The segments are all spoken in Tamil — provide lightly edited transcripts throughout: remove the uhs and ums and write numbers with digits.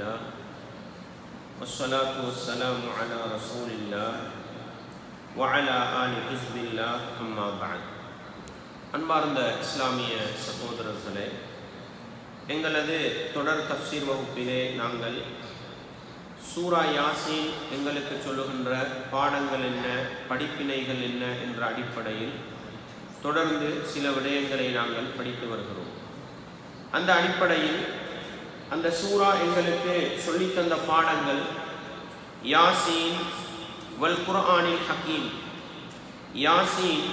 لله والصلاة والسلام على رسول الله وعلى آل حزب الله أما بعد. அன்பார்ந்த இஸ்லாமிய சகோதரர்களே, எங்களது தொடர் தஃப்சீர் வகுப்பிலே நாங்கள் சூரா யாசீன் எங்களுக்கு சொல்லுகின்ற பாடங்கள் என்ன, படிப்பினைகள் என்ன என்ற அடிப்படையில் தொடர்ந்து சில விடயங்களை நாங்கள் படித்து வருகிறோம். அந்த அடிப்படையில் அந்த சூரா எங்களுக்கு சொல்லித்தந்த பாடங்கள் யாசீன் வல் குர்ஆனில் ஹக்கீம். யாசீன்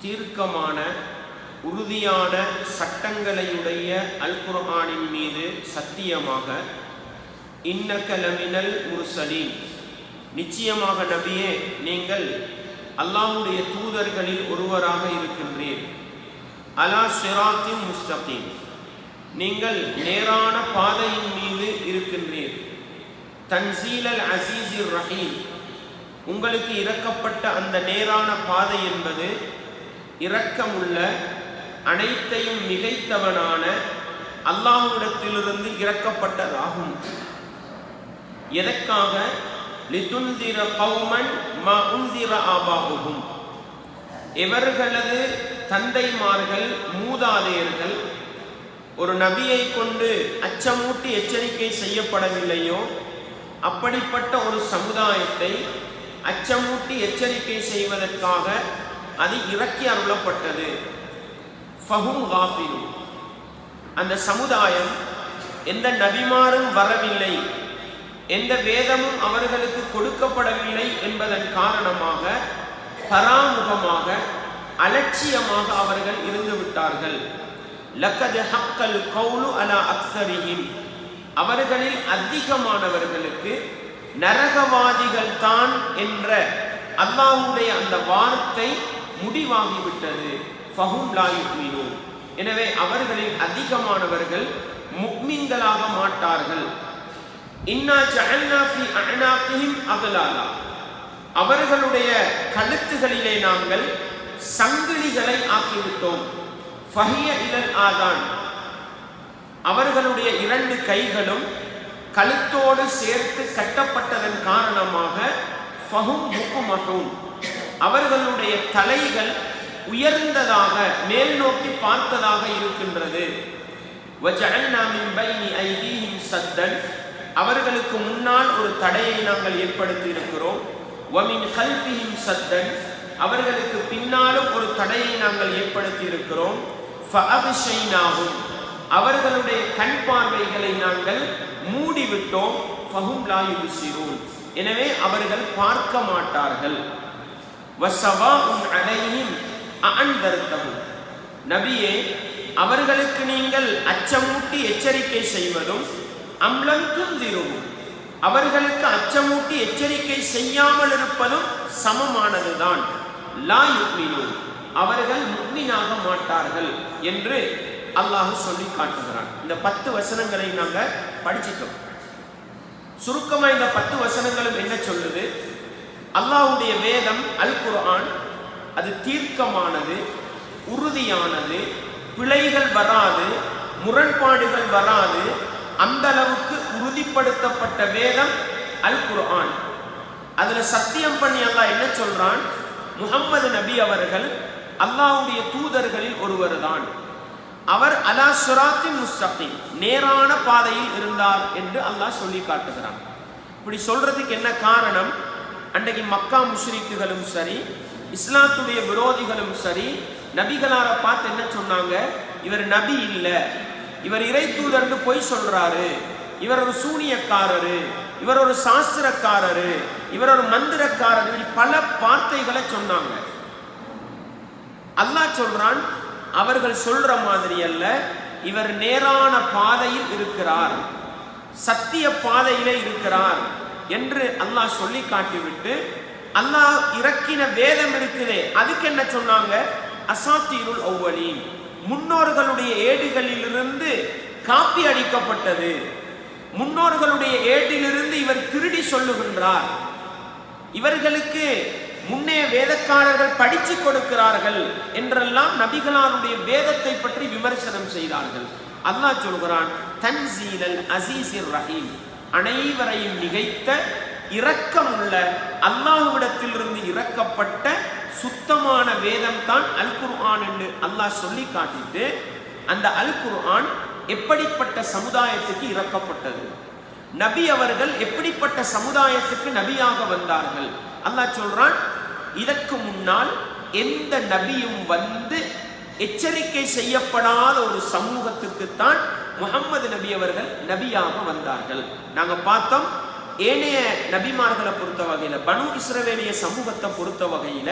தீர்க்கமான உறுதியான சட்டங்களையுடைய அல் குர்ஆனின் மீது சத்தியமாக, இன்னக லமினல் முர்சலீன், நிச்சயமாக நபியே நீங்கள் அல்லாஹ்வுடைய தூதர்களில் ஒருவராக இருக்கின்றீர். அலா சிராத்தின் முஸ்தகீம், நீங்கள் நேரான பாதையின் மீது இருக்கின்றீர். தன்சீலல் அசீஸிர் ரஹீம், உங்களுக்கு இறக்கப்பட்ட அந்த நேரான பாதை என்பது இரக்கமுள்ள அனைத்தையும் மிகைத்தவனான அல்லாஹ்விடத்திலிருந்து இறக்கப்பட்டதாகும். எதற்காக? லிதுன்திர கௌமன் மா உன்திர ஆபாஉஹும், இவர்களது தந்தைமார்கள் மூதாதையர்கள் ஒரு நபியை கொண்டு அச்சமூட்டி எச்சரிக்கை செய்யப்படவில்லையோ அப்படிப்பட்ட ஒரு சமுதாயத்தை அச்சமூட்டி எச்சரிக்கை செய்வதற்காக அது இறக்கி அருளப்பட்டது. ஃபஹும் காஃபிலூன், அந்த சமுதாயம் எந்த நபிமாரும் வரவில்லை, எந்த வேதமும் அவர்களுக்கு கொடுக்கப்படவில்லை என்பதன் காரணமாக பராமுகமாக அலட்சியமாக அவர்கள் இருந்து விட்டார்கள். லக்கத் ஹக்கல் கௌலு அலா அக்ஸரிஹிம், அவர்களில் அதிகமானவர்களுக்கு நரகவாதிகள் தான் என்ற அல்லாஹ்வுடைய அந்த வார்த்தை முடிவாகிவிட்டது. ஃபஹும் லா யுமினூன், எனவே அவர்களில் அதிகமானவர்கள் முஃமின்களாக மாட்டார்கள். இன்னா ஜஅல்னா ஃபீ அஅனாகிஹிம் அக்லாலா, அவர்களுடைய கழுத்துகளிலே நாங்கள் சங்கிலிகளை ஆக்கிவிட்டோம். ஃபஹிய இலல் ஆதான், அவர்களுடைய இரண்டு கைகளும் கழுத்தோடு சேர்த்து கட்டப்பட்டதன் காரணமாக ஃபஹும் முக்மஹூன், அவர்களுடைய தலைகள் உயர்ந்ததாக மேல் நோக்கி பார்த்ததாக இருக்கின்றது. வஜஅல்னா மின் பைனி ஐதீஹிம் சத்தன், அவர்களுக்கு முன்னால் ஒரு தடையை நாங்கள் ஏற்படுத்தி இருக்கிறோம். வமின் கல்ஃபிஹிம் சத்தன், அவர்களுக்கு பின்னாலும் ஒரு தடையை நாங்கள் ஏற்படுத்தி இருக்கிறோம். ஃபஅக்ஷைனாஹும், அவர்களுடைய கண் பார்வைகளை நாங்கள் மூடிவிட்டோம். ஃபஹும் லா யுப்சிரூன், எனவே அவர்கள் பார்க்க மாட்டார்கள். வஸவாஉன் அலைஹிம் அஅன்தர்தஹும், நபியே அவர்களுக்கு நீங்கள் அச்சமூட்டி எச்சரிக்கை செய்வதும் அம்லம் துன்திரும், அவர்களுக்கு அச்சமூட்டி எச்சரிக்கை செய்யாமல் இருப்பதும் சமமானதுதான். லா யுமினூன், அவர்கள் முஃமினாக மாட்டார்கள் என்று அல்லாஹ் சொல்லி காட்டுகிறான். இந்த 10 வசனங்களை நாங்கள் படிச்சிட்டோம். சுருக்கமா இந்த 10 வசனங்களும் என்ன சொல்லுது? அல்லாஹ்வுடைய வேதம் அல் குர்ஆன் அது தீர்க்கமானது, உறுதியானது, பிழைகள் வராது, முரண்பாடுகள் வராது, அந்த அளவுக்கு உறுதிப்படுத்தப்பட்ட வேதம் அல் குர்ஆன். அதுல சத்தியம் பண்ணி அல்லாஹ் என்ன சொல்றான்? முஹம்மது நபி அவர்கள் அல்லாஹ்வுடைய தூதர்களில் ஒருவர் தான். அவர் அலா சிராத்தின் முஸ்தகீம், நேரான பாதையில் இருந்தார் என்று அல்லாஹ் சொல்லி காட்டுகிறான். இப்படி சொல்றதுக்கு என்ன காரணம்? அன்றைக்கு மக்கா முஷ்ரிக்குகளும் சரி, இஸ்லாத்துடைய விரோதிகளும் சரி, நபிகளாரை பார்த்து என்ன சொன்னாங்க? இவர் நபி இல்லை, இவர் இறை தூதர்னு பொய் சொல்றாரு, இவர் ஒரு சூனியக்காரரு, இவர் ஒரு சாஸ்திரக்காரரு, இவர் ஒரு மந்திரக்காரர், இப்படி பல வார்த்தைகளை சொன்னாங்க. அல்லாஹ் சொல்றான், அவர்கள் சொல்ற மாதிரி அல்ல, இவர் நேரான பாதையில் இருக்கிறார், சத்திய பாதையிலே இருக்கிறார் என்று அல்லாஹ் சொல்லி காட்டிவிட்டு, அல்லாஹ் இறக்கின வேதம் இருக்குதே அதுக்கு என்ன சொன்னாங்க? அசாத்தீருல் அவ்வலீன், முன்னோர்களுடைய ஏடுகளிலிருந்து காப்பி அடிக்கப்பட்டது, முன்னோர்களுடைய ஏட்டிலிருந்து இவர் திருடி சொல்லுகின்றார், இவர்களுக்கு முன்னே வேதக்காரர்கள் படிச்சு கொடுக்கிறார்கள் என்றெல்லாம் நபிகளாருடைய வேதத்தை பற்றி விமர்சனம் செய்தார்கள். அல்லாஹ் சொல்கிறான் தன்சீலல் அஸீஸிர் ரஹீம், அனைவரையும் மிகைத்த இரக்கமுள்ள அல்லாஹ்விடத்திலிருந்து இறக்கப்பட்ட சுத்தமான வேதம் தான் அல் குர்ஆன் என்று அல்லாஹ் சொல்லி காட்டிட்டு, அந்த அல் குர்ஆன் எப்படிப்பட்ட சமுதாயத்துக்கு இறக்கப்பட்டது, நபி அவர்கள் எப்படிப்பட்ட சமுதாயத்துக்கு நபியாக வந்தார்கள். அல்லாஹ் சொல்றான், இதற்கு முன்னால் எந்த நபியும் வந்து எச்சரிக்கை செய்யப்படாத ஒரு சமூகத்துக்குத்தான் முஹம்மது நபி அவர்கள் நபியாக வந்தார்கள். நாங்க பார்த்தோம், ஏனைய நபிமார்களை பொறுத்த வகையில, பனு இஸ்ரவேலிய சமூகத்தை பொறுத்த வகையில,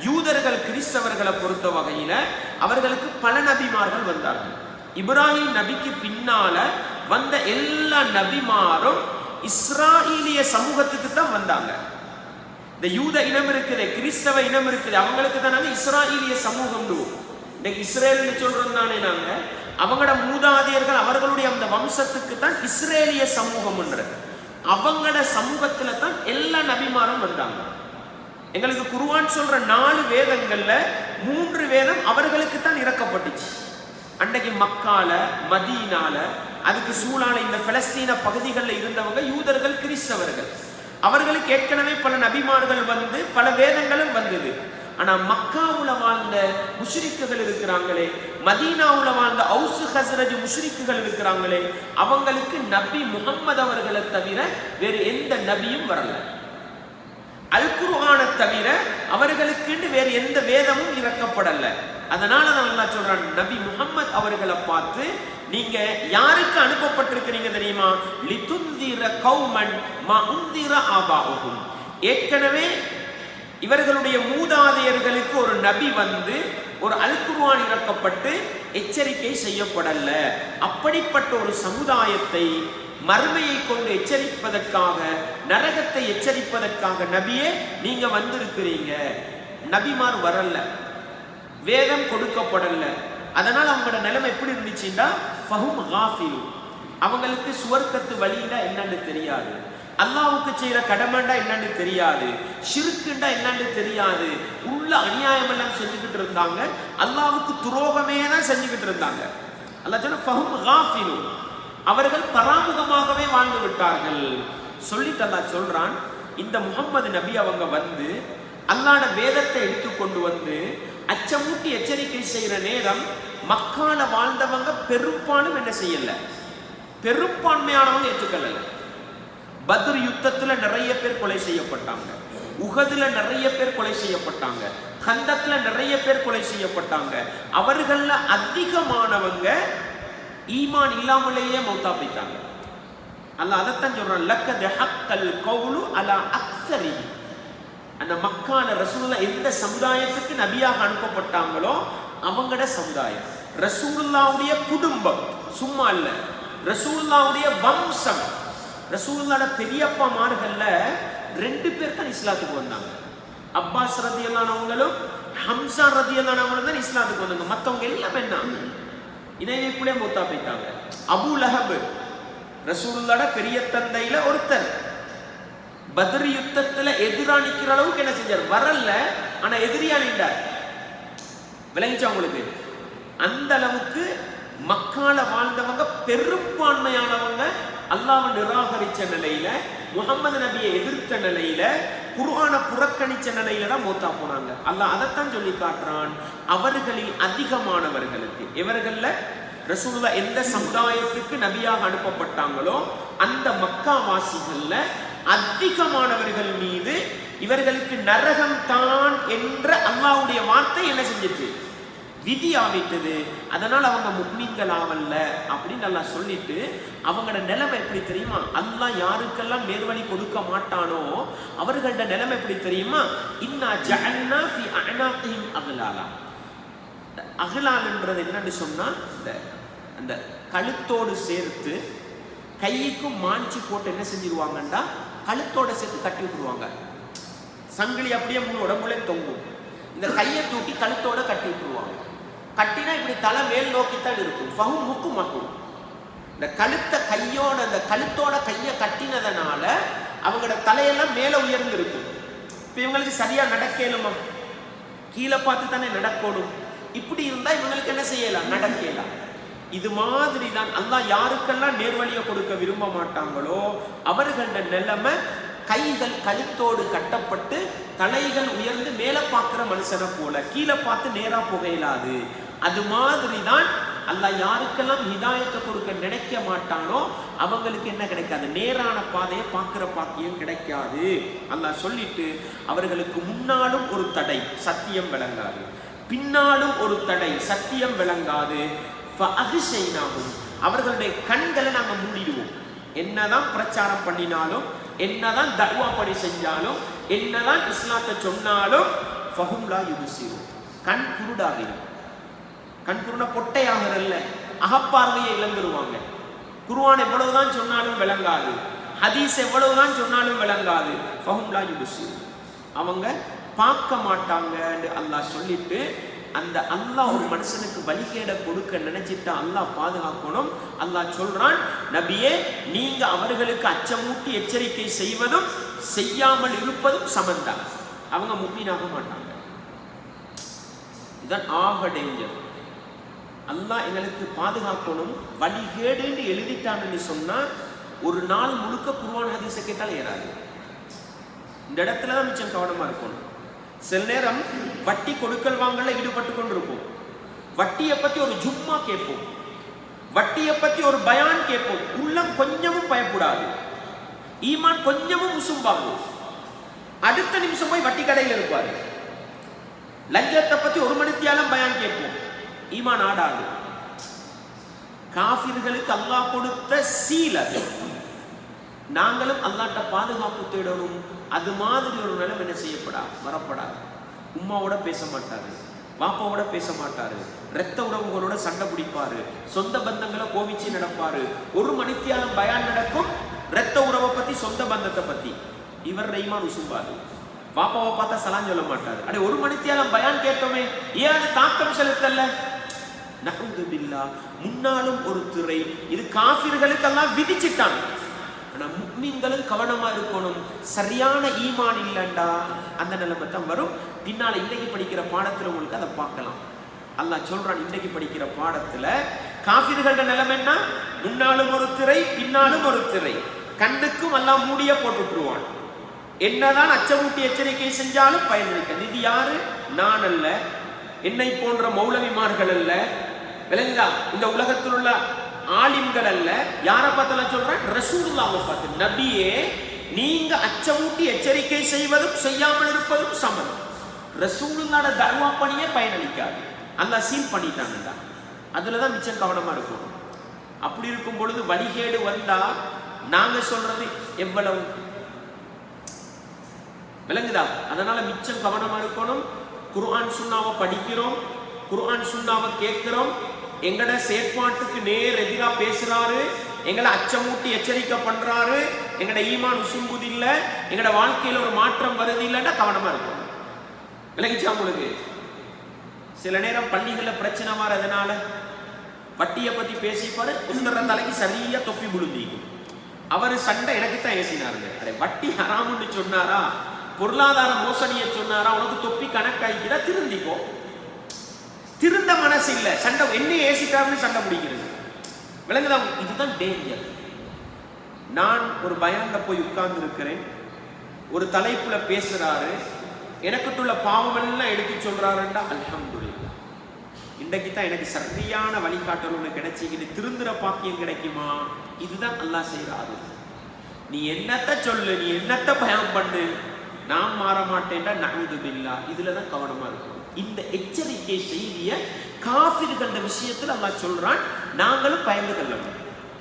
யூதர்கள் கிறிஸ்தவர்களை பொறுத்த வகையில அவர்களுக்கு பல நபிமார்கள் வந்தார்கள். இப்ராஹிம் நபிக்கு பின்னால வந்த எல்லா நபிமாரும் இஸ்ராயலிய சமூகத்துக்கு தான் வந்தாங்க. இந்த யூத இனம் இருக்குது, கிறிஸ்தவ இனம் இருக்குது, அவங்களுக்கு தான் நாங்க இஸ்ராயலிய சமூகம். இன்னைக்கு இஸ்ரேல் சொல்றோம் தானே நாங்க, அவங்களோட மூதாதையர்கள் அவர்களுடைய அந்த வம்சத்துக்கு தான் இஸ்ரேலிய சமூகம். அவங்களோட சமூகத்துல தான் எல்லா நபிமாரும் வந்தாங்க. எங்களுக்கு குர்ஆன் சொல்ற 4 வேதங்கள்ல 3 வேதம் அவர்களுக்கு தான் இறக்கப்பட்டுச்சு. அன்றைக்கு மக்கால, மதீனால, அதுக்கு சூழான இந்த பலஸ்தீன பகுதிகளில் இருந்தவங்க யூதர்கள் கிறிஸ்தவர்கள். அவர்களுக்கு ஏற்கனவே பல நபிமார்கள் வந்து பல வேதங்களும் வந்தது. ஆனா மக்காவுல வாழ்ந்த முஷ்ரிக்குகள் இருக்கிறாங்களே, மதீனாவுல வாழ்ந்த அவுஸ் ஹஸ்ரஜ் முஷ்ரிக்குகள் இருக்கிறாங்களே, அவங்களுக்கு நபி முஹம்மது அவர்களை தவிர வேறு எந்த நபியும் வரல. அல் குர்ஆனை தவிர அவர்களுக்கு வேறு எந்த வேதமும் இறக்கப்படல. அதனால தான் அல்லாஹ் சொல்றான், நபி முஹம்மது அவர்களை பார்த்து நீங்க யாருக்கு அனுப்பப்பட்டிருக்கிறீங்க தெரியுமா? லிதுன்திர கௌமன் மா உன்திர ஆபாஉஹும். ஏற்கனவே இவர்களுடைய மூதாதையர்களுக்கு ஒரு நபி வந்து ஒரு அல் குர்ஆன் இறக்கப்பட்டு எச்சரிக்கை செய்யப்படல. அப்படிப்பட்ட ஒரு சமுதாயத்தை மறுமையை கொண்டு எச்சரிப்பதற்காக, நரகத்தை எச்சரிப்பதற்காக நபியே நீங்க வந்திருக்கிறீங்க. நபிமார் வரல, வேதம் கொடுக்கப்படல. அதனால அவங்களோட நிலைமை எப்படி இருந்துச்சுன்னா ஃபஹும் காஃபிலு, அவங்களுக்கு சுவர்க்கத்து வழின்னா என்னன்னு தெரியாது, அல்லாஹ்வுக்கு செய்யற கடமைண்டா என்னன்னு தெரியாது, ஷிர்க்குண்டா என்னன்னு தெரியாது, உள்ள அநியாயம் எல்லாம் செஞ்சுக்கிட்டு இருந்தாங்க, அல்லாஹ்வுக்கு துரோகமே தான் செஞ்சுக்கிட்டு இருந்தாங்க. அல்லாஹ் சொன்ன ஃபஹும் காஃபிலு, அவர்கள் பராமுகமாகவே வாழ்ந்து விட்டார்கள். சொல்லிட்டு அல்லாஹ் சொல்றான், இந்த முஹம்மது நபி அவங்க வந்து அல்லாஹ்வோட வேதத்தை எடுத்துக்கொண்டு வந்து அச்சமூட்டி எச்சரிக்கை செய்யற நேரம் மக்கால வாழ்ந்தவங்க பெரும்பாலும் என்ன செய்யல, பெரும்பான்மையானவங்க ஏற்றுக்கொள்ளல. பத்ர் யுத்தத்துல நிறைய பேர் கொலை செய்யப்பட்டாங்க, உஹதுல நிறைய பேர் கொலை செய்யப்பட்டாங்க, கந்தத்துல நிறைய பேர் கொலை செய்யப்பட்டாங்க. அவர்கள அதிகமானவங்க ஈமான் இல்லாமலேயே மௌத்தா போயிட்டாங்க. அல்லாஹ் அதைத்தான் சொல்றான், லக்கத் ஹக்கல் கௌலு அலா அக்ஸரி. அந்த மக்கால ரசூலுல்லாஹ் எந்த சமுதாயத்துக்கு நபியாக அனுப்பப்பட்டாங்களோ அவங்களோட சமுதாயம், ரசூலுல்லாஹ்வுடைய குடும்பம், சும்மா இல்ல, ரசூலுல்லாஹ்வுடைய வம்சம். ரசூலுல்லாஹ்வோட பெரியப்பாமார்கள்ல 2 பேர் தான் இஸ்லாத்துக்கு வந்தாங்க. அப்பாஸ் ரலியல்லாஹு அன்ஹுவும் ஹம்சா ரலியல்லாஹு அன்ஹுவும் தான் இஸ்லாத்துக்கு வந்தாங்க. மற்றவங்க எல்லாம் என்ன இணைப்புலே மூத்தா போயிட்டாங்க. அபூ லஹப் ரசூலுல்லாஹ்வோட பெரிய தந்தையில ஒருத்தர், பத்ர் யுத்தத்துல எதிரா நிக்கிற அளவுக்கு என்ன செஞ்சார், வரல, ஆனா எதிரியா நின்றார். விளங்கிச்சா உங்களுக்கு? அந்த அளவுக்கு மக்கால வாழ்ந்தவங்க பெரும்பான்மையானவங்க அல்லாஹ்வை நிராகரிச்ச நிலையில, முஹம்மது நபியை எதிர்த்த நிலையில, குர்ஆனை புறக்கணிச்ச நிலையில தான் மௌத்தா போனாங்க. அல்லாஹ் அதைத்தான் சொல்லி காட்டுறான், அவர்களில் அதிகமானவர்களுக்கு, இவர்கள்ல ரசூலுல்லாஹ் எந்த சமுதாயத்துக்கு நபியாக அனுப்பப்பட்டாங்களோ அந்த மக்கா வாசிகள்ல அதிகமானவர்கள் மீது இவர்களுக்கு நரகம் தான் என்ற அல்லாஹ்வுடைய வார்த்தை என்ன செஞ்சிட்டு விதி ஆவிட்டது. அதனால அவங்க முக்மீன்கள் ஆவல்ல அப்படின்னு அல்லாஹ் சொல்லிட்டு, அவங்களோட நிலைமை எப்படி தெரியுமா? அல்லாஹ் யாருக்கெல்லாம் நேர்வழி கொடுக்க மாட்டானோ அவர்களோட நிலைமை எப்படி தெரியுமா? இன்னா ஜஅல்னா ஃபி அஅனாகிஹிம் அக்லாலா. அக்லால்ன்றது என்னன்னு சொன்னா, அந்த கழுத்தோடு சேர்த்து கைக்கும் மாஞ்சி போட்டு என்ன செஞ்சிருவாங்கன்னா கழுத்தோட சேர்த்து கட்டி விட்டுருவாங்க. சங்கிலி அப்படியே முழு உடம்புல தொங்கும். இந்த கையை தூக்கி கழுத்தோட கட்டி விட்டுருவாங்க. கட்டினா இப்படி தலை மேல் நோக்கித்தான் இருக்கும். ஃபஹும் முக்குமக்கும். இந்த கழுத்தை கையோட, அந்த கழுத்தோட கையை கட்டினதனால அவங்களோட தலையெல்லாம் மேல உயர்ந்து இருக்கும். இப்ப இவங்களுக்கு சரியா நடக்கலுமா? கீழே பார்த்து தானே நடக்கணும். இப்படி இருந்தா இவங்களுக்கு என்ன செய்யலாம், நடக்கலாம். இது மாதிரி தான் அல்லாஹ் யாருக்கெல்லாம் நேர்வழியை கொடுக்க விரும்ப மாட்டாங்களோ அவர்களோட நிலைமை கைகள் கழுத்தோடு கட்டப்பட்டு தலைகள் உயர்ந்து மேலே பார்க்குற மனுஷனை போல, கீழே பார்த்து நேரா புகையிலாது. அது மாதிரி தான் அல்லாஹ் யாருக்கெல்லாம் ஹிதாயத்தை கொடுக்க நினைக்க மாட்டானோ அவங்களுக்கு என்ன கிடைக்காது, நேரான பாதையை பார்க்குற பாக்கியம் கிடைக்காது. அல்லாஹ் சொல்லிட்டு அவர்களுக்கு முன்னாலும் ஒரு தடை சத்தியம் விளங்காது, பின்னாலும் ஒரு தடை சத்தியம் விளங்காது. அவர்களுடைய கண்களை நாங்கள் மூடிடுவோம். என்னதான் பிரச்சாரம் பண்ணினாலும், என்னதான் தர்வா பணி செஞ்சாலும், என்னதான் இஸ்லாத்தை சொன்னாலும் கண் குருடாகிடும். கண் குருட பொட்டையாகிறல்ல, அகப்பார்வையை இழந்துருவாங்க. குர்ஆன் எவ்வளவுதான் சொன்னாலும் விளங்காது, ஹதீஸ் எவ்வளவுதான் சொன்னாலும் விளங்காது. ஃபஹும்லா யுபஸிர், அவங்க பார்க்க மாட்டாங்கன்னு அல்லாஹ் சொல்லிட்டு, அந்த அல்லாஹ் ஒரு மனுஷனுக்கு வழிகேட கொடுக்க நினைச்சிட்டா அல்லாஹ் பாதுகாக்கணும். அல்லாஹ் சொல்றான், நபியே நீங்க அவர்களுக்கு அச்சமூட்டி எச்சரிக்கை செய்வதும் செய்யாமல் இருப்பதும் சமந்தான். அவங்க முஃமினாக மாட்டாங்க. இதுதான் ஆக டேஞ்சர். அல்லாஹ் எங்களுக்கு பாதுகாக்கணும். வழிகேடுன்னு எழுதிட்டான்னு சொன்னா ஒரு நாள் முழுக்க குர்ஆன் ஹதீஸை கேட்டால் ஏறாது. இந்த இடத்துல தான் மிச்சம் கவனமா இருக்கணும். சில நேரம் வட்டி கொடுக்கல் வாங்கல ஈடுபட்டு கொண்டிருப்போம். வட்டியை பத்தி ஒரு ஜும்மா கேட்போம், வட்டியை பத்தி ஒரு பயான் கேட்போம். உள்ளம் கொஞ்சமும் பயப்படாது, ஈமான் கொஞ்சமும் உசும்பாகும். அடுத்த நிமிஷம் போய் வட்டி கடையில் இருப்பாரு. லஞ்சத்தை பத்தி ஒரு மணித்தியாலம் பயான் கேட்போம், ஈமான் ஆடாது. காஃபிர்களுக்கு அல்லாஹ் கொடுத்த சீல் அது. நாங்களும் அல்லாஹ்ட்ட பாதுகாப்பு தேடணும். அது மாதிரி ஒரு நிலம் என்ன செய்யப்படாது, வரப்படாது. உம்மாவோட பேச மாட்டாரு, பாப்பாவோட பேச மாட்டாரு, இரத்த உறவுகளோட சண்டை பிடிப்பாரு, சொந்த பந்தங்களை கோவிச்சு நடப்பாரு. ஒரு மணித்தியாலம் பயான் நடக்கும் இரத்த உறவை பத்தி, சொந்த பந்தத்தை பத்தி. இவர் ஈமான் உசும்பாரு. பாப்பாவை பார்த்தா சலாம் சொல்ல மாட்டாரு. அடே ஒரு மணித்தியாலம் பயான் கேட்டோமே, ஏன் அது தாக்கம் செலுத்தல? நஹூது பில்லாஹ். முன்னாலும் ஒரு திரை. இது காஃபிர்களுக்கெல்லாம் விதிச்சிட்டாங்க. ஆனா முஃமின்களும் கவனமா இருக்கணும். சரியான ஈமான் இல்லைண்டா அந்த நிலைமை தான் வரும். பின்னால இன்னைக்கு படிக்கிற பாடத்துல உங்களுக்கு அதை பார்க்கலாம். அல்லாஹ் சொல்றான், இன்னைக்கு படிக்கிற பாடத்துல காஃபிர்களோட நிலைமை என்ன? முன்னாலும் ஒரு திரை, பின்னாலும் ஒரு திரை. கண்ணுக்கும் அல்லாஹ் மூடிய போட்டுட்டுருவான். என்னதான் அச்சமூட்டி எச்சரிக்கை செஞ்சாலும் பயனளிக்க. இது யாரு? நான் அல்ல, என்னை போன்ற மௌலவிமார்கள் அல்ல, விளங்குதா? இந்த உலகத்தில் உள்ள ஆலிம்கள் அல்ல. யாரை பார்த்தாலும் சொல்றேன்? ரசூலுல்லாஹ்வை பார்த்து, நபியே நீங்க அச்சமூட்டி எச்சரிக்கை செய்வதும் செய்யாமல் இருப்பதும் சமம். ரசூலுல்லாஹ்வோட தர்வா பணியே பயனளிக்காது. அல்லாஹ் சீல் பண்ணிட்டாங்கடா. அதுலதான் மிச்சம் கவனமா இருக்கும். அப்படி இருக்கும் பொழுது வழிகேடு வந்தா நாங்க சொல்றது எவ்வளவு விளங்குதா? அதனால மிச்சம் கவனமா இருக்கணும். குர்ஆன் சுன்னாவை படிக்கிறோம், குர்ஆன் சுன்னாவை கேட்கிறோம். எங்கட செயற்பாட்டுக்கு நேர் எதிராக பேசுறாரு, எங்களை அச்சமூட்டி எச்சரிக்கை பண்றாரு, எங்கட ஈமான் உசும்புது இல்ல, எங்கட வாழ்க்கையில ஒரு மாற்றம் வருது இல்லைன்னா கவனமா இருக்கும். விளங்கிச்சா உங்களுக்கு? சில நேரம் பள்ளிகள்ல பிரச்சனை வர்றதுனால வட்டியை பத்தி பேசிப்பாரு, உத்தர தலைக்கு சரியா தொப்பி விழுந்திக்கும். அவரு சண்டை எனக்கு தான் ஏசினாருங்க. அடே வட்டி ஹராமுன்னு சொன்னாரா, பொருளாதார மோசடியை சொன்னாரா, உனக்கு தொப்பி கணக்காய்க்கிறா, திருந்திக்கோ. திருந்த மனசு இல்ல, சண்டை என்ன ஏசிட்டாருன்னு சண்டை பிடிக்கிறது. விளங்குதா? இதுதான் டேஞ்சர். நான் ஒரு பயான்ல போய் உட்கார்ந்து இருக்கிறேன், ஒரு தலைப்புல பேசுறாரு, எனக்குள்ள பாவமெல்லாம் எடுத்து சொல்றாருண்டா அல்ஹம்துலில்லாஹ், இன்றைக்கு தான் எனக்கு சரியான வழிகாட்டல் ஒன்று கிடைச்சிக்கிது, திருந்துற பாக்கியம் கிடைக்குமா? இதுதான் அல்லாஹ் செய்யறாரு. நீ என்னத்த சொல்லு, நீ என்னத்த பயம் பண்ணு, நான் மாற மாட்டேன்டா நஹூது பில்லாஹ். இதுலதான் கவனமா இருக்கும். இந்த எச்சரிக்கை செய்திய காஃபிர்கள்ட விஷயத்துல அல்லாஹ் சொல்றான், நாங்களும் பயந்து கொள்ளணும்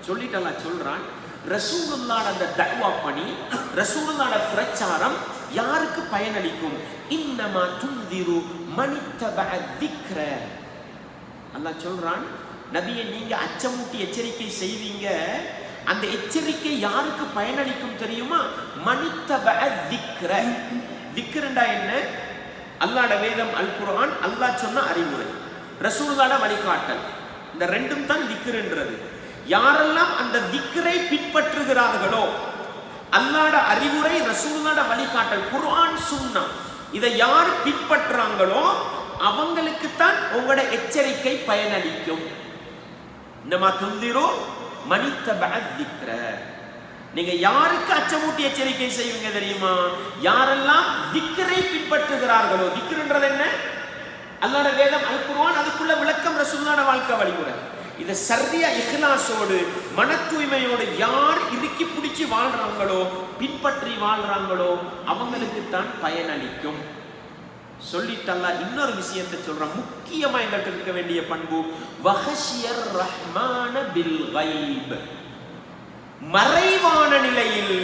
சொல்லிட்டு அல்லாஹ் சொல்றான், ரசூலுல்லாஹ் அந்த தஅவா பணி, ரசூலுல்லாஹ் பிரச்சாரம் யாருக்கு பயனளிக்கும்? இன்னமா துன்திரு மனித்தபஅ திக்ர. அல்லாஹ் சொல்றான், நபியே நீங்க அச்சமூட்டி எச்சரிக்கை செய்வீங்க, அந்த எச்சரிக்கை யாருக்கு பயனளிக்கும் தெரியுமா? மனித்தபஅ திக்ர. திக்ரண்டா என்ன? அல்லாஹ்ட வேதம் அல் குர்ஆன், அல்லாஹ் சொன்ன அறிவுரை, ரசூலுல்லாஹ்ட வழிகாட்டல், இந்த ரெண்டும் தான் திக்ருன்றது. யாரெல்லாம் அந்த திக்ரை பின்பற்றுகிறார்களோ, அல்லாஹ்ட அறிவுரை, ரசூலுல்லாஹ்ட வழிகாட்டல், குர்ஆன் சுன்னா, இதை யார் பின்பற்றாங்களோ அவங்களுக்கு தான் உங்களோட எச்சரிக்கை பயனளிக்கும். இன்னமா துன்திரு மனித்தபஅ ذிக்ர. நீங்க யாருக்கு அச்சமூட்டி எச்சரிக்கை செய்வீங்க தெரியுமா? யாரெல்லாம் திக்ரை பின்பற்றுகிறார்களோ. திக்ருன்றது என்ன? அல்லாஹ்வுடைய வேதம் அல் குர்ஆன், அதுக்குள்ள விளக்கம் ரசூலுல்லாஹ்வுடைய வாழ்க்கை வழிமுறை. இதை சரியா இஹ்லாஸோடு மன தூய்மையோடு யார் இறுக்கி பிடிச்சி வாழ்றாங்களோ, பின்பற்றி வாழ்றாங்களோ, அவங்களுக்கு தான் பயனளிக்கும். சொல்லிட்டு அல்லாஹ் இன்னொரு விஷயத்தை சொல்றான். முக்கியமா எங்களுக்கு இருக்க வேண்டிய பண்பு வஹஷியர் ரஹ்மான பில் கைப். மறைவான நிலையில்,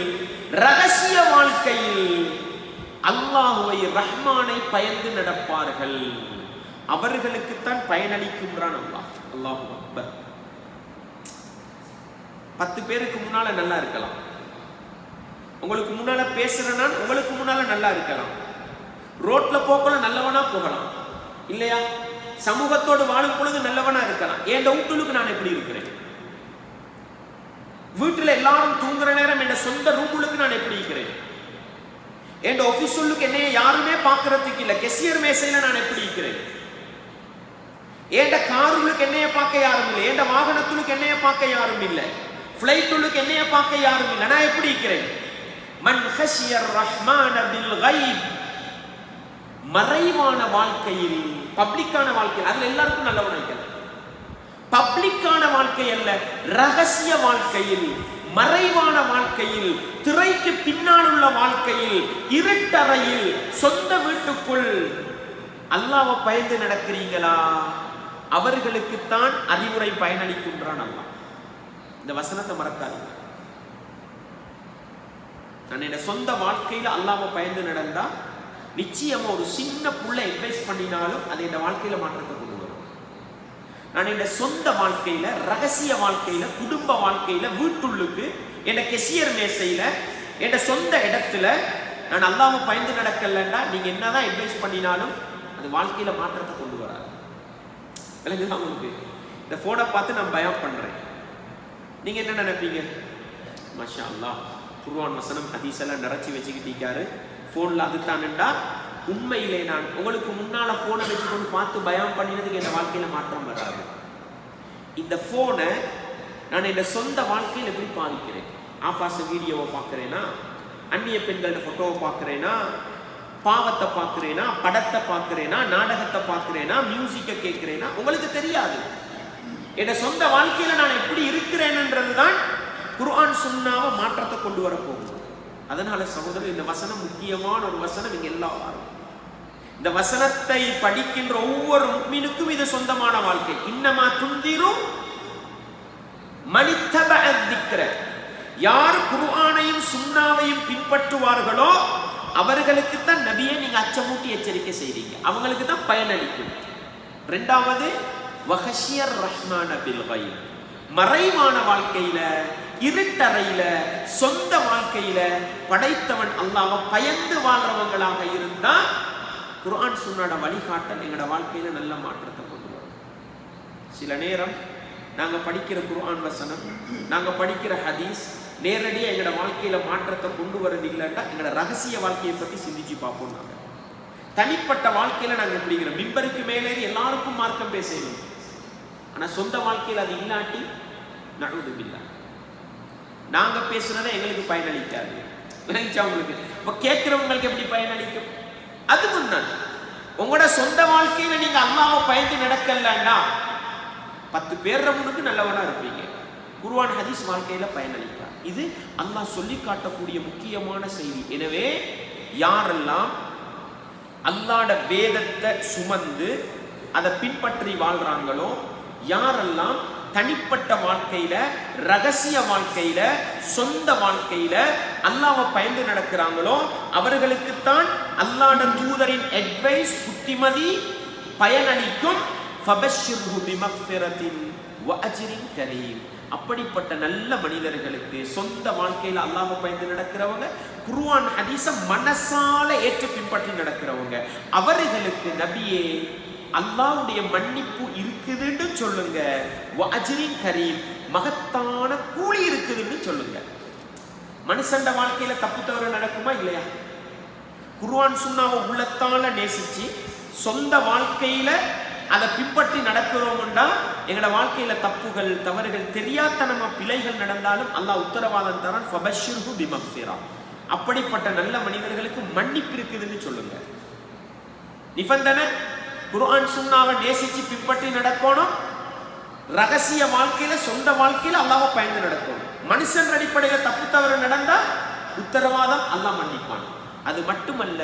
ரகசிய வாழ்க்கையில் அல்லாஹ்வை ரஹ்மானை பயந்து நடப்பார்கள், அவர்களுக்குத்தான் பயனளிக்கின்றான் அல்லாஹ். அல்லாஹு அக்பர். 10 பேருக்கு முன்னால நல்லா இருக்கலாம், உங்களுக்கு முன்னால பேசுறேன்னா உங்களுக்கு முன்னால நல்லா இருக்கலாம், ரோட்ல போக்கல நல்லவனா போகலாம் இல்லையா, சமூகத்தோடு வாழும் பொழுது நல்லவனா இருக்கலாம். என் வீட்டுக்கு நான் எப்படி இருக்கிறேன், வீட்டுல எல்லாரும் தூங்குற நேரம் என் சொந்த ரூமுக்கு நான் எப்படி இருக்கிறேன், என் ஆபீஸுக்கு என்னைய யாருமே பார்க்கறதுக்கு இல்ல, கெசியர் மேசையில நான் எப்படி இருக்கிறேன், என் காருக்கு என்னைய பார்க்க யாரும் இல்லை, என் வாகனத்துக்கு என்னைய பார்க்க யாரும் இல்லை, ஃப்ளைட்டுக்கு என்னைய பார்க்க யாரும் இல்லை, நான் எப்படி இருக்கிறேன்? மன் ஹஷியர் ரஹ்மான பில் கைப். மறைவான வாழ்க்கையில், பப்ளிக்கான வாழ்க்கையில், அதுல எல்லாருக்கும் நல்லவனா இருக்கிறான். பப்ளிக்கான வாழ்க்கை அல்ல, ரகசிய வாழ்க்கையில், மறைவான வாழ்க்கையில், திரைக்கு பின்னால் உள்ள வாழ்க்கையில், இருட்டறையில், சொந்த வீட்டுக்குள் அல்லாஹ்வை பயந்து நடக்கிறீங்களா, அவர்களுக்குத்தான் அறிவுரை பயனளிக்கின்றான் அல்லாஹ். இந்த வசனத்தை மறக்காதீங்க. நான் என் சொந்த வாழ்க்கையில அல்லாஹ்வை பயந்து நடந்தா நிச்சயமா ஒரு சின்ன புள்ள அட்வைஸ் பண்ணினாலும் அது என் வாழ்க்கையில மாற்றத்தை கொண்டு வரும். நான் என் சொந்த வாழ்க்கையில, ரகசிய வாழ்க்கையில, குடும்ப வாழ்க்கையில, வீட்டுள்ளுக்கு, என் கெசியர் மேசையில, என் சொந்த இடத்துல நான் அல்லாஹ்வை பயந்து நடக்கலன்னா நீங்க என்னதான் அட்வைஸ் பண்ணினாலும் அது வாழ்க்கையில மாற்றத்தை கொண்டு வராது. விளங்குதா உங்களுக்கு? இந்த போனை பார்த்து நான் பயம் பண்றேன், நீங்க என்ன நினைப்பீங்க? மாஷா அல்லாஹ், குர்ஆன் வசனம் ஹதீஸ் எல்லாம் நிறைச்சி வச்சுக்கிட்டீங்க போன்ல, அதுதான்டா. உண்மையிலே நான் உங்களுக்கு முன்னால போனை வச்சுக்கொண்டு பார்த்து பயம் பண்ணினதுக்கு என் வாழ்க்கையில மாற்றம் வராது. இந்த போனை நான் என் சொந்த வாழ்க்கையில் எப்படி பாதிக்கிறேன்? ஆபாச வீடியோவை பார்க்கிறேனா, அந்நிய பெண்களோட போட்டோவை பார்க்கிறேனா, பாவத்தை பார்க்கிறேனா, படத்தை பார்க்கிறேனா, நாடகத்தை பார்க்கிறேனா, மியூசிக்கை கேட்கிறேனா, உங்களுக்கு தெரியாது. என் சொந்த வாழ்க்கையில நான் எப்படி இருக்கிறேன்ன்றதுதான் குர்ஆன் சுன்னாவை மாற்றத்தை கொண்டு வர போகுது. அதனால சகோதரர், இந்த வசனம் முக்கியமான ஒரு வசனம். இங்க எல்லாரும் இந்த வசனத்தை படிக்கின்ற ஒவ்வொரு முஃமினுக்கும் இது சொந்தமான வாழ்க்கை. இன்னமா துன்திரு மனித்தபஅ ذிக்ர. யார் குர்ஆனையும் சுன்னாவையும் பின்பற்றுவார்களோ அவர்களுக்கு தான் நபியே நீங்க அச்சமூட்டி எச்சரிக்கை செய்றீங்க, அவங்களுக்கு தான் பயனளிக்கும். இரண்டாவது வஹஷியர் ரஹ்மான பில் கைப். மறைவான வாழ்க்கையில, இருட்டறையில, சொந்த வாழ்க்கையில படைத்தவன் அல்லாஹ்வை பயந்து வாழ்றவங்களாக இருந்தா குர்ஆன் சுன்னாட வழிகாட்டல் எங்களோட வாழ்க்கையில நல்ல மாற்றத்தை கொண்டு வரும். சில நேரம் நாங்க படிக்கிற குர்ஆன் வசனம், நாங்க படிக்கிற ஹதீஸ் நேரடியாக எங்களோட வாழ்க்கையில மாற்றத்தை கொண்டு வரது இல்லைன்னா எங்களோட ரகசிய வாழ்க்கையை பத்தி சிந்திச்சு பார்ப்போம். நாங்க தனிப்பட்ட வாழ்க்கையில நாங்க எப்படிங்கிற மிம்பருக்கு மேலே எல்லாருக்கும் மார்க்கம் பேசணும், ஆனா சொந்த வாழ்க்கையில் அது இல்லாட்டி நஅூது பில்லாஹ் நாங்க பேசுறதை எங்களுக்கு பயனளிக்காது. உங்களுக்கு இப்ப கேட்கிறவங்களுக்கு எப்படி பயனளிக்கும்? அது முன்னாள் உங்களோட சொந்த வாழ்க்கையில நீங்க அல்லாஹ்வை பயந்து நடக்கலன்னா 10 பேர் முன்னுக்கு நல்லவனா இருப்பீங்க, குர்ஆன் ஹதீஸ் வாழ்க்கையில பயனளிக்காது. இது அல்லாஹ் சொல்லி காட்டக்கூடிய முக்கியமான செய்தி. எனவே யாரெல்லாம் அல்லாஹ்வோட வேதத்தை சுமந்து அதை பின்பற்றி வாழ்றாங்களோ, யாரெல்லாம் தனிப்பட்ட வாழ்க்கையில, ரகசிய வாழ்க்கையில, சொந்த வாழ்க்கையில அல்லாஹ்வை பயந்து நடக்கிறாங்களோ அவர்களுக்குத்தான் அல்லாஹ்வுடைய தூதரின் அட்வைஸ், புத்திமதி பயனளிக்கும். ஃபபஷ்ஷிர்ஹு பிமக்ஃபிரத்தின் வ அஜ்ரின் கரீம். அப்படிப்பட்ட நல்ல மனிதர்களுக்கு, சொந்த வாழ்க்கையில அல்லாஹ்வை பயந்து நடக்கிறவங்க, குர்ஆன் ஹதீஸை மனசால ஏற்று பின்பற்றி நடக்கிறவங்க, அவர்களுக்கு நபியே அல்லாஹ்வுடைய மன்னிப்பு இருக்குதுன்னு சொல்லுங்க, வ அஜ்ரின் கரீம், மகத்தான கூலி இருக்குதுன்னு சொல்லுங்க. மனுஷண்ட வாழ்க்கையில தப்பு தவறு நடக்குமா இல்லையா? குர்ஆன் சுன்னாவை உள்ளத்தால நேசிச்சு சொந்த வாழ்க்கையில அதை பின்பற்றி நடக்கிறோம்னா எங்களோட வாழ்க்கையில தப்புகள் தவறுகள் தெரியாதனமா பிழைகள் நடந்தாலும் அல்லாஹ் உத்தரவாதம் தரான் ஃபபஷ்ஷிர்ஹு பிமக்ஃபிரா. அப்படிப்பட்ட நல்ல மனிதர்களுக்கு மன்னிப்பு இருக்குதுன்னு சொல்லுங்க. நிபந்தனை குர்ஆன் சுன்னாவை நேசிச்சு பின்பற்றி நடக்கணும். ரகசிய வாழ்க்கையில சொந்த வாழ்க்கையில அல்லாஹ்வை பயந்து நடக்கணும். மனுஷன் அடிப்படையில் தப்பு தவறு நடந்தா உத்தரவாதம் அல்லாஹ் மன்னிப்பான். அது மட்டுமல்ல,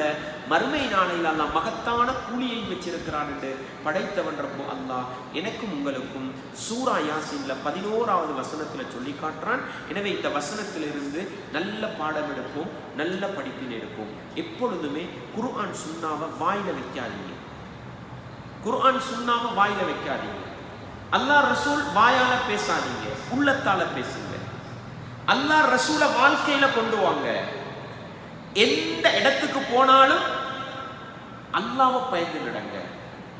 மறுமை நாளையில் அல்லாஹ் மகத்தான கூலியை வச்சிருக்கிறான் என்று படைத்தவன் ரப்பு அல்லாஹ் எனக்கும் உங்களுக்கும் சூரா யாசீன்ல 11வது வசனத்துல சொல்லி காட்டுறான். எனவே இந்த வசனத்திலிருந்து நல்ல பாடம் எடுப்போம், நல்ல படிப்பினை எடுப்போம். எப்பொழுதுமே குர்ஆன் சுன்னாவை வாயில வைக்காதீங்க. குர்ஆன் சுன்னாவை வாயில வைக்காதீங்க. அல்லாஹ் ரசூல் வாயால பேசாதீங்க, உள்ளத்தால பேசுங்க. அல்லாஹ் ரசூலை வாழ்க்கையில கொண்டு வாங்க. எந்த இடத்துக்கு போனாலும் அல்லாஹ்வை பயந்து நடங்க.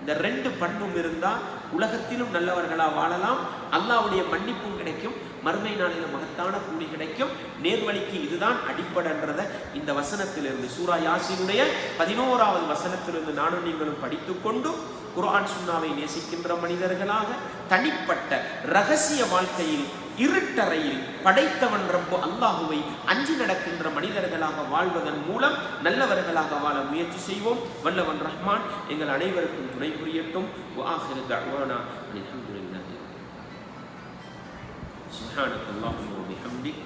இந்த 2 பண்பும் இருந்தா உலகத்திலும் நல்லவர்களா வாழலாம், அல்லாஹ்வுடைய மன்னிப்பும் கிடைக்கும், மறுமை நாளில மகத்தான கூலி கிடைக்கும். நேர்வழிக்கு இதுதான் அடிப்படைன்றத இந்த வசனத்திலிருந்து சூரா யாசீனுடைய 11வது வசனத்திலிருந்து நானும் நீங்களும் படித்துக்கொண்டு குர்ஆன் சுன்னாவை நேசிக்கின்ற மனிதர்களாக தனிப்பட்ட ரகசிய வாழ்க்கையில் இருட்டறையில் படைத்தவன் ரப்பு அல்லாஹுவை அஞ்சி நடக்கின்ற மனிதர்களாக வாழ்வதன் மூலம் நல்லவர்களாக வாழ முயற்சி செய்வோம். வல்லவன் ரஹ்மான் எங்கள் அனைவருக்கும் துணை புரியட்டும். வஆகிரு தஅவானா அல்ஹம்துலில்லாஹி சுப்ஹானல்லாஹி வ பிஹம்திஹி.